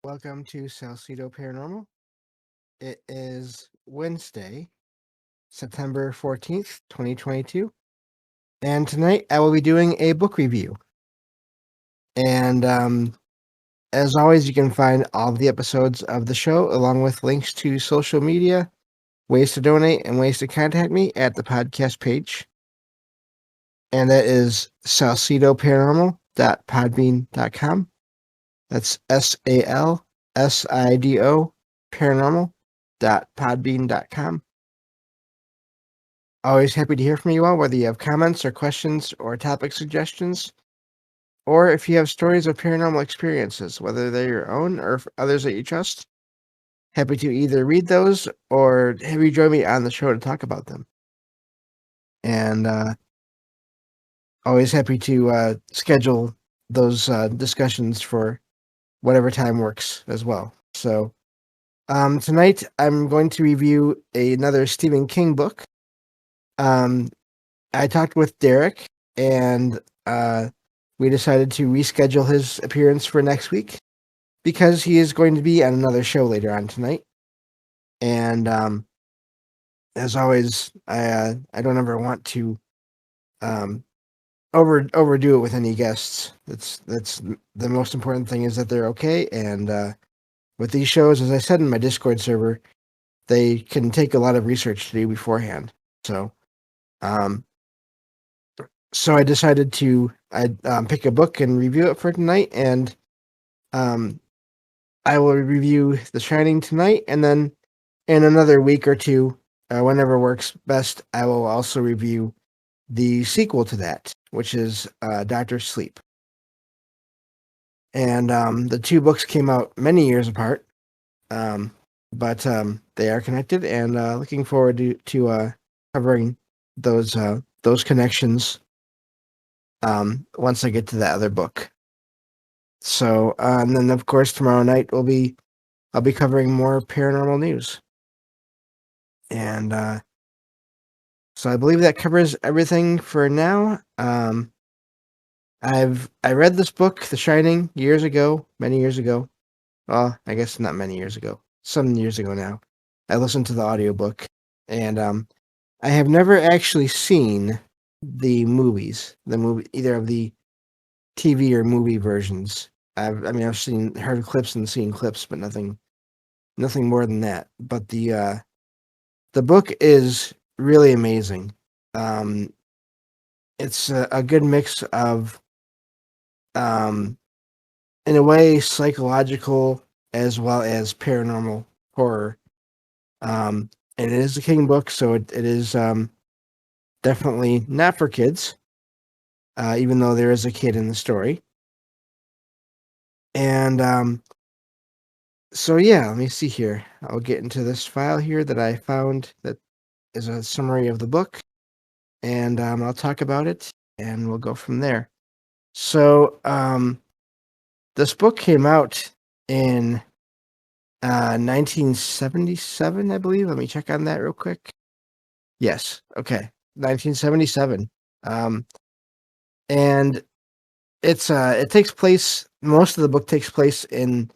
Welcome to Salcedo Paranormal. It is Wednesday, September 14th, 2022. And tonight I will be doing a book review. And as always, you can find all of the episodes of the show along with links to social media, ways to donate, and ways to contact me at the podcast page. And that is salcedoparanormal.podbean.com. That's SALSIDO paranormal.podbean.com. Always happy to hear from you all, whether you have comments or questions or topic suggestions, or if you have stories of paranormal experiences, whether they're your own or others that you trust. Happy to either read those or have you join me on the show to talk about them. And always happy to schedule those discussions for whatever time works as well. So tonight I'm going to review another Stephen King book. I talked with Derek, and we decided to reschedule his appearance for next week because he is going to be on another show later on tonight. And as always, I don't ever want to um, overdo it with any guests. That's the most important thing is that they're okay. And with these shows, as I said in my Discord server, they can take a lot of research to do beforehand. So um, I decided to pick a book and review it for tonight, and I will review The Shining tonight, and then in another week or two, whenever works best, I will also review the sequel to that, which is Doctor Sleep. And the two books came out many years apart, but they are connected, and looking forward to covering those connections once I get to that other book. So, and then of course tomorrow night I'll be covering more paranormal news. And so I believe that covers everything for now. I read this book, The Shining, years ago, many years ago. Well, I guess not many years ago, some years ago now. I listened to the audiobook, and I have never actually seen the movies, either of the TV or movie versions. I've heard clips and seen clips, but nothing more than that. But the book is really amazing. Um, it's a good mix of, in a way, psychological as well as paranormal horror. And it is a King book, so it is definitely not for kids, even though there is a kid in the story. And so yeah, let me see here. I'll get into this file here that I found that is a summary of the book, and I'll talk about it, and we'll go from there. So this book came out in 1977, I believe. Let me check on that real quick. Yes, okay, 1977. And it takes place. Most of the book takes place in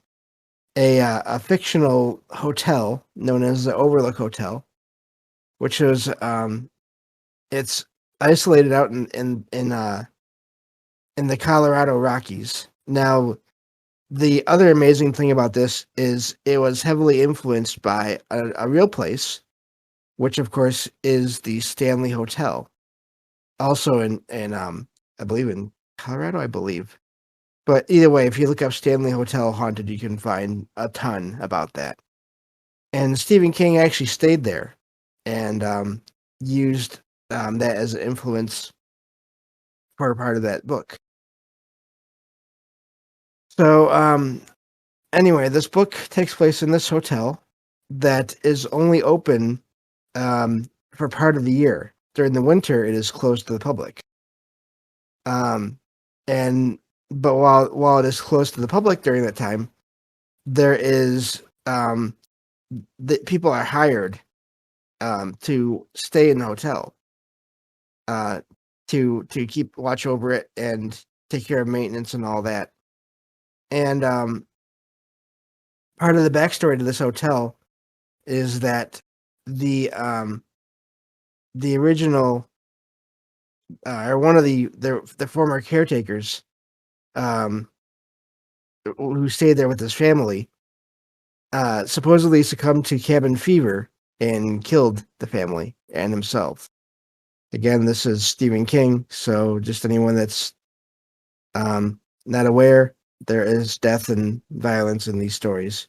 a fictional hotel known as the Overlook Hotel, which is it's isolated out in the Colorado Rockies. Now, the other amazing thing about this is it was heavily influenced by a real place, which of course is the Stanley Hotel, also in I believe in Colorado, I believe. But either way, if you look up Stanley Hotel Haunted, you can find a ton about that. And Stephen King actually stayed there and used that as an influence for a part of that book. So anyway, this book takes place in this hotel that is only open for part of the year. During the winter, it is closed to the public. And but while it is closed to the public during that time, there is the people are hired to stay in the hotel, uh, to keep watch over it and take care of maintenance and all that. And part of the backstory to this hotel is that the the original or one of the former caretakers um, who stayed there with his family supposedly succumbed to cabin fever and killed the family and himself. Again, this is Stephen King, so just anyone that's not aware, there is death and violence in these stories.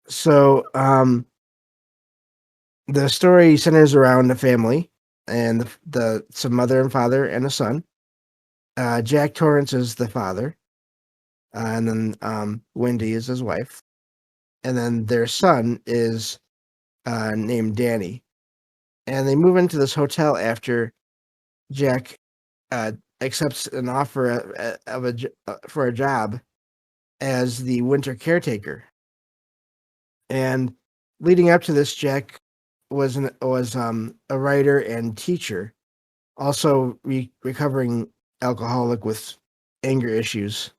So the story centers around a family and the some mother and father and a son. Jack Torrance is the father, and then Wendy is his wife, and then their son is named Danny. And they move into this hotel after Jack uh, accepts an offer for a job as the winter caretaker. And leading up to this, Jack was a writer and teacher, also recovering alcoholic with anger issues,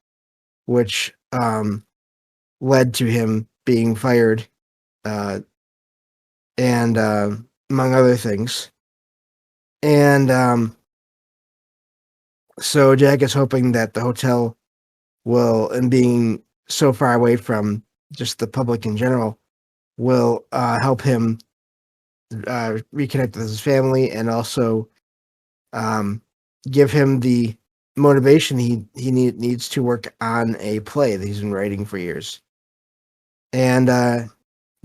which led to him being fired, uh, and among other things. And so Jack is hoping that the hotel will, and being so far away from just the public in general, will help him reconnect with his family and also um, give him the motivation needs to work on a play that he's been writing for years. And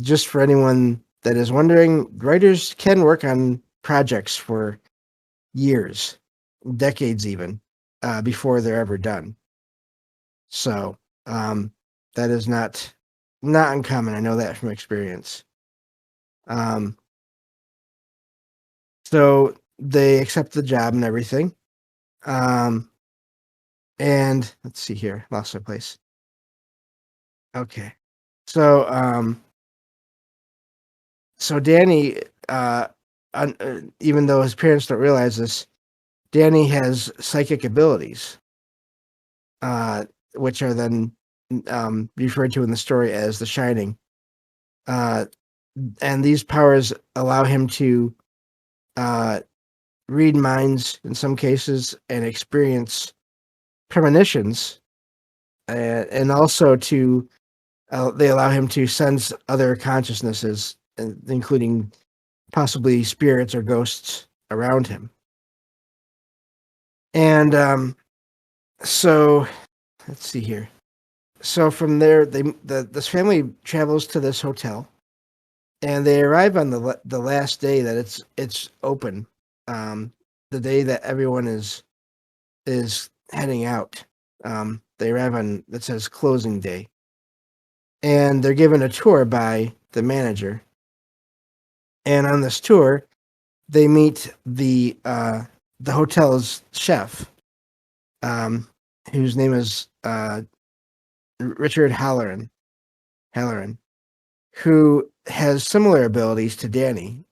just for anyone that is wondering, writers can work on projects for years, decades even, before they're ever done. So that is not uncommon. I know that from experience. Um, so they accept the job and everything. Um, and let's see here, lost my place. Okay, so so Danny, even though his parents don't realize this, Danny has psychic abilities, uh, which are then referred to in the story as the Shining. Uh, and these powers allow him to uh, read minds in some cases and experience premonitions, and also to they allow him to sense other consciousnesses, including possibly spirits or ghosts around him. And so let's see here. So from there, this family travels to this hotel, and they arrive on the last day that it's open, the day that everyone is heading out. They arrive on that says closing day, and they're given a tour by the manager. And on this tour, they meet the hotel's chef, um, whose name is Richard Halloran, who has similar abilities to Danny,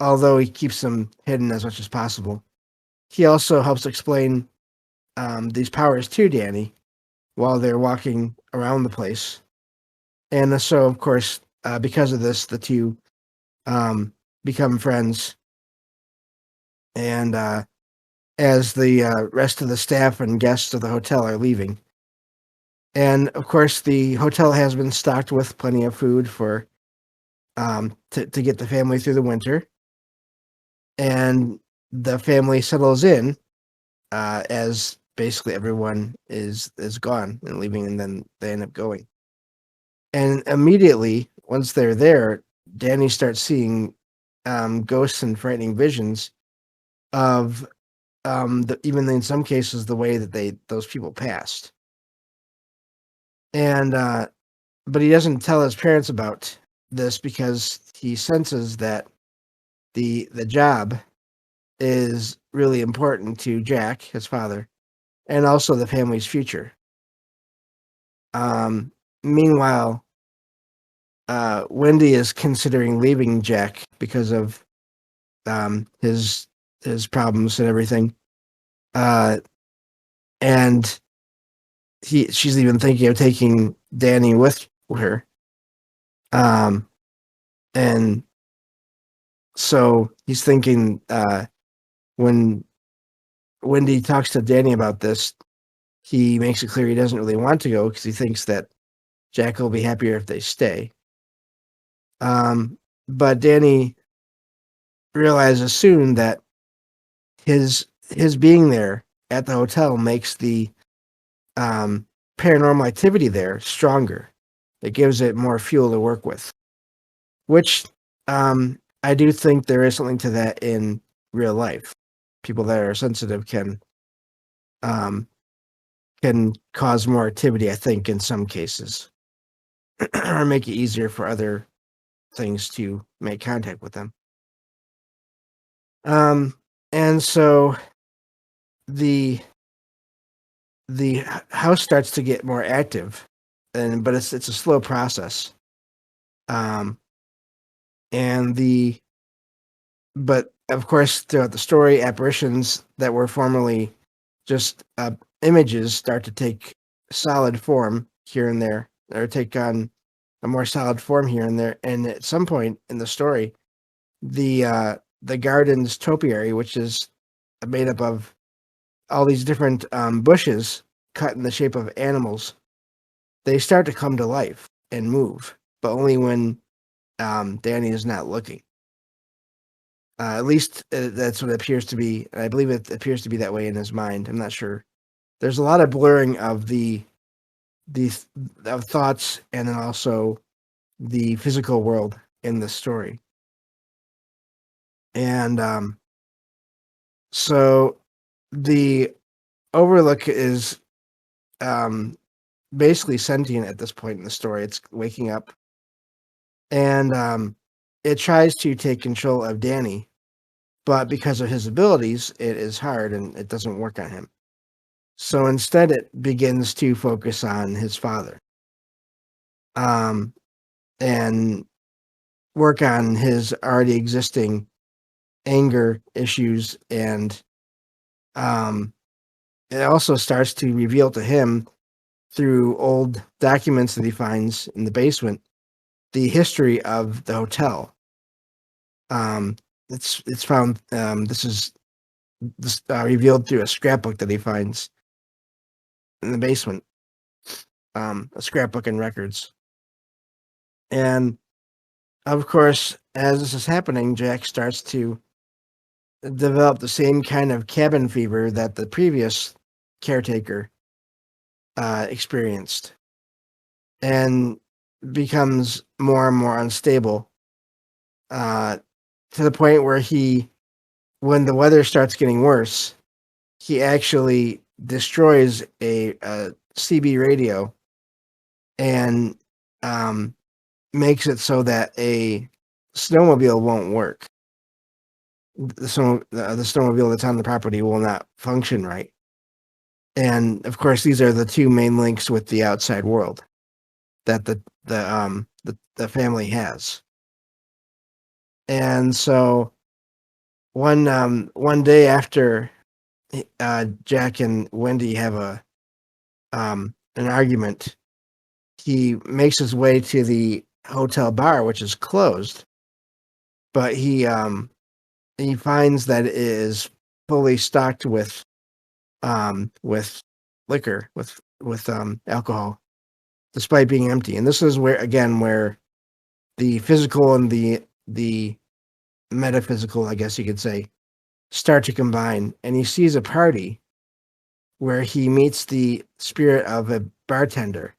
although he keeps them hidden as much as possible. He also helps explain these powers to Danny while they're walking around the place. And so, of course, because of this, the two become friends. And as the rest of the staff and guests of the hotel are leaving. And of course, the hotel has been stocked with plenty of food for to get the family through the winter. And the family settles in as basically everyone is gone and leaving, and then they end up going. And immediately, once they're there, Danny starts seeing ghosts and frightening visions of even in some cases the way that those people passed. And but he doesn't tell his parents about this because he senses that the job is really important to Jack, his father, and also the family's future. Um, Meanwhile, Wendy is considering leaving Jack because of his problems and everything. And she's even thinking of taking Danny with her. Um, and so he's thinking when Wendy talks to Danny about this, he makes it clear he doesn't really want to go because he thinks that Jack will be happier if they stay. But Danny realizes soon that his being there at the hotel makes the um, paranormal activity there stronger. It gives it more fuel to work with, which I do think there is something to that in real life. People that are sensitive um, can cause more activity, I think, in some cases, or make it easier for other things to make contact with them. Um, and so the house starts to get more active, but it's a slow process. Um, and the but of course throughout the story, apparitions that were formerly just images start to take solid form here and there, or take on a more solid form here and there. And at some point in the story, the garden's topiary, which is made up of all these different bushes cut in the shape of animals, they start to come to life and move, but only when Danny is not looking. At least that's what it appears to be. I believe it appears to be that way in his mind. I'm not sure. There's a lot of blurring of the of thoughts and then also the physical world in the story. And so the Overlook is um, basically sentient at this point in the story. It's waking up, and it tries to take control of Danny, but because of his abilities, it is hard and it doesn't work on him. So instead, it begins to focus on his father, um, and work on his already existing anger issues, and um, it also starts to reveal to him through old documents that he finds in the basement the history of the hotel. Um, it's found. This revealed through a scrapbook that he finds in the basement. A scrapbook and records. And of course, as this is happening, Jack starts to develop the same kind of cabin fever that the previous caretaker experienced, and becomes more and more unstable, uh, to the point where when the weather starts getting worse, he actually destroys a CB radio and um, makes it so that a snowmobile won't work. The snowmobile that's on the property will not function right. And of course, these are the two main links with the outside world that the family has. And so one day after Jack and Wendy have an argument, he makes his way to the hotel bar, which is closed, but he finds that it is fully stocked with liquor, with alcohol, despite being empty. And this is where the physical and the metaphysical, I guess you could say, start to combine. And he sees a party where he meets the spirit of a bartender.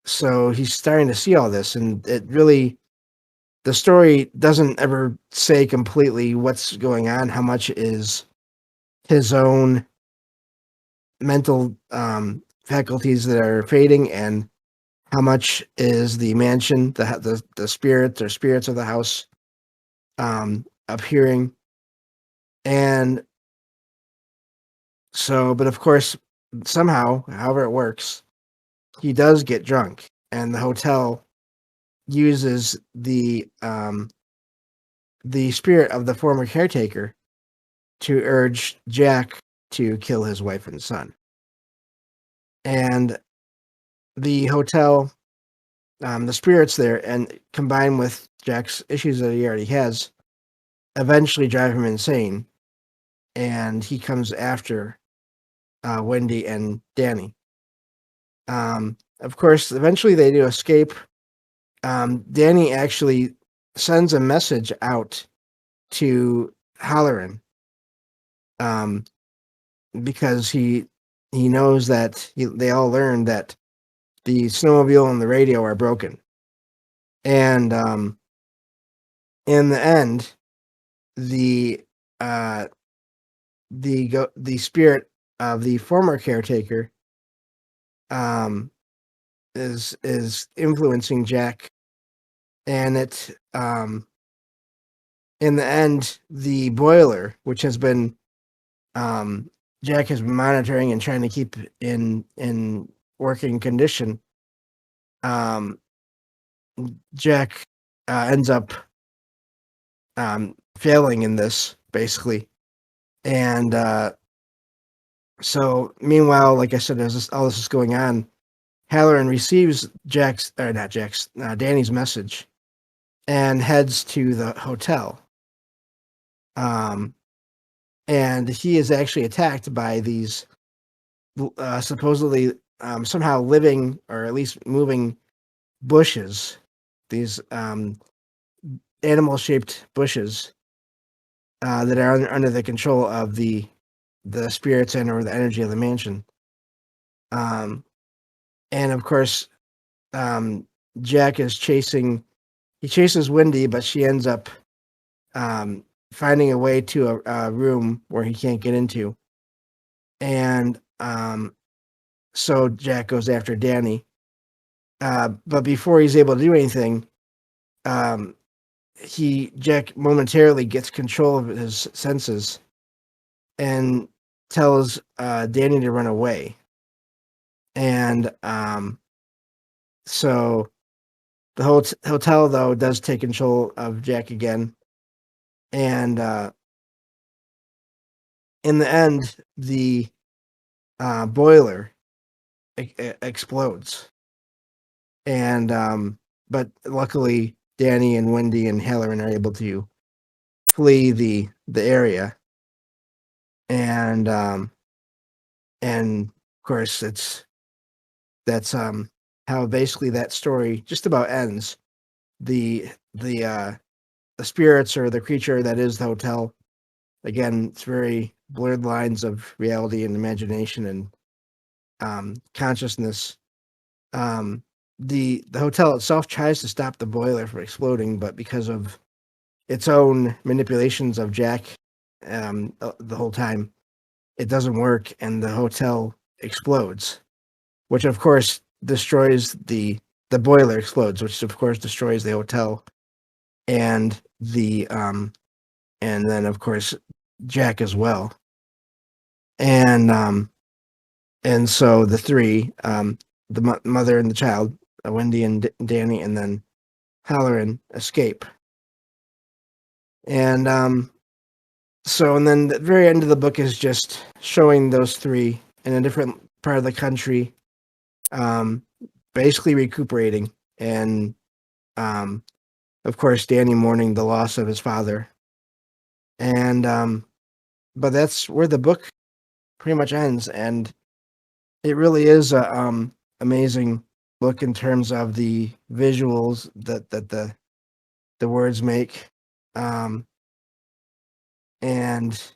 So he's starting to see all this, and the story doesn't ever say completely what's going on, how much is his own mental faculties that are fading, and how much is the mansion, the spirits or spirits of the house appearing. And so, but of course, somehow, however it works, he does get drunk, and the hotel uses the spirit of the former caretaker to urge Jack to kill his wife and son. and the hotel, the spirits there, and combined with Jack's issues that he already has, eventually drive him insane, and he comes after Wendy and Danny. Of course, eventually they do escape. Danny actually sends a message out to Halloran, um, because he knows that they all learned that the snowmobile and the radio are broken, and in the end, the uh, the spirit of the former caretaker um, is influencing Jack, and in the end, the boiler, which has been um, Jack has been monitoring and trying to keep in working condition. Um, Jack ends up failing in this basically, and so meanwhile, like I said, as all this is going on, Halloran receives Jack's or not Jack's Danny's message and heads to the hotel. Um, and he is actually attacked by these supposedly somehow living or at least moving bushes, these animal shaped bushes that are under the control of the spirits and or the energy of the mansion. Um, and of course, um, Jack is he chases Wendy, but she ends up um, finding a way to a room where he can't get into. And so Jack goes after Danny. But before he's able to do anything, um, Jack momentarily gets control of his senses and tells Danny to run away. And so the hotel though does take control of Jack again, and in the end, the boiler explodes, and but luckily Danny and Wendy and Halloran are able to flee the area, and of course that's how basically that story just about ends. The the uh, the spirits or the creature that is the hotel. Again, it's very blurred lines of reality and imagination and consciousness. Um, the hotel itself tries to stop the boiler from exploding, but because of its own manipulations of Jack the whole time, it doesn't work, and the hotel explodes, which of course destroys the boiler explodes, which of course destroys the hotel and and then of course Jack as well, and so the three, the mother and the child, Wendy and Danny, and then Halloran escape. And so, and then the very end of the book is just showing those three in a different part of the country, um, basically recuperating, and um, of course, Danny mourning the loss of his father. And but that's where the book pretty much ends, and it really is a amazing book in terms of the visuals that the words make, um, and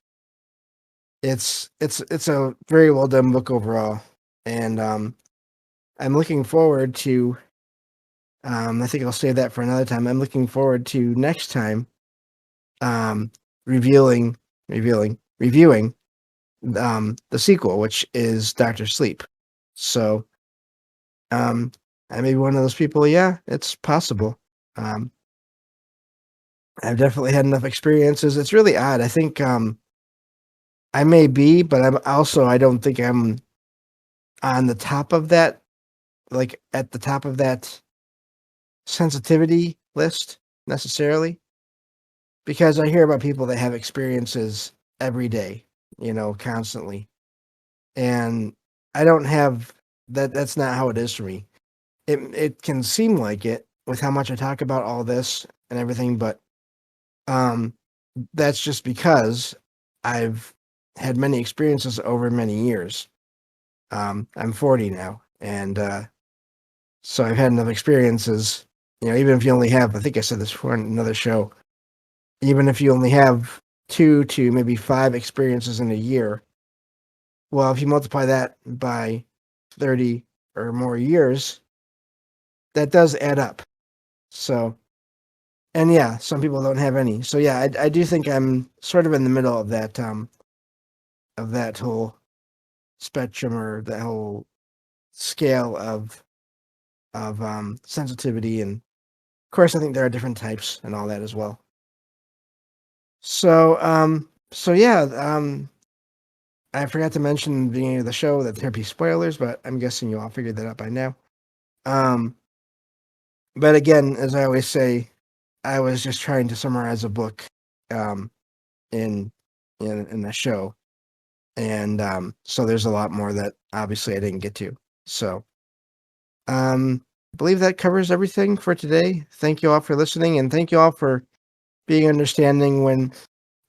it's a very well done book overall, and I'm looking forward to. I think I'll save that for another time. I'm looking forward to next time um, revealing reviewing the sequel, which is Doctor Sleep. So um, I may be one of those people. Yeah, it's possible. Um, I've definitely had enough experiences. It's really odd. I think I may be, but I don't think I'm on the top of that, like at the top of that sensitivity list necessarily, because I hear about people that have experiences every day, constantly. And I don't have that's not how it is for me. It can seem like it with how much I talk about all this and everything, but um, that's just because I've had many experiences over many years. I'm 40 now, and so I've had enough experiences. Even if you only have, I think I said this before in another show, even if you only have 2 to maybe 5 experiences in a year, well, if you multiply that by 30 or more years, that does add up. So, and yeah, some people don't have any. So yeah, I do think I'm sort of in the middle of that whole spectrum, or that whole scale of sensitivity, and of course I think there are different types and all that as well. So yeah, I forgot to mention in the beginning of the show that there'd be spoilers, but I'm guessing you all figured that out by now. Um, but again, as I always say, I was just trying to summarize a book um, in in the show, and so there's a lot more that obviously I didn't get to. So I believe that covers everything for today. Thank you all for listening, and thank you all for being understanding when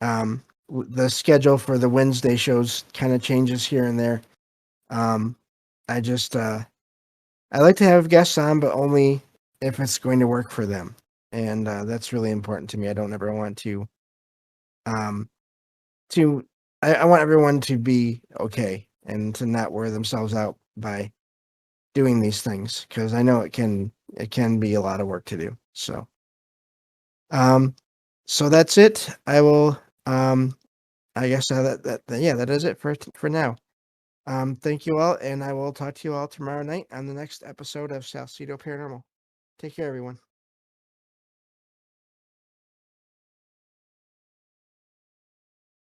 the schedule for the Wednesday shows kind of changes here and there. Um, I just I like to have guests on, but only if it's going to work for them, and that's really important to me. I don't ever want um to I want everyone to be okay and to not wear themselves out by doing these things, because I know it can be a lot of work to do. Um, so that's it. I will. I guess yeah, that is it for now. Thank you all, and I will talk to you all tomorrow night on the next episode of Salcedo Paranormal. Take care, everyone.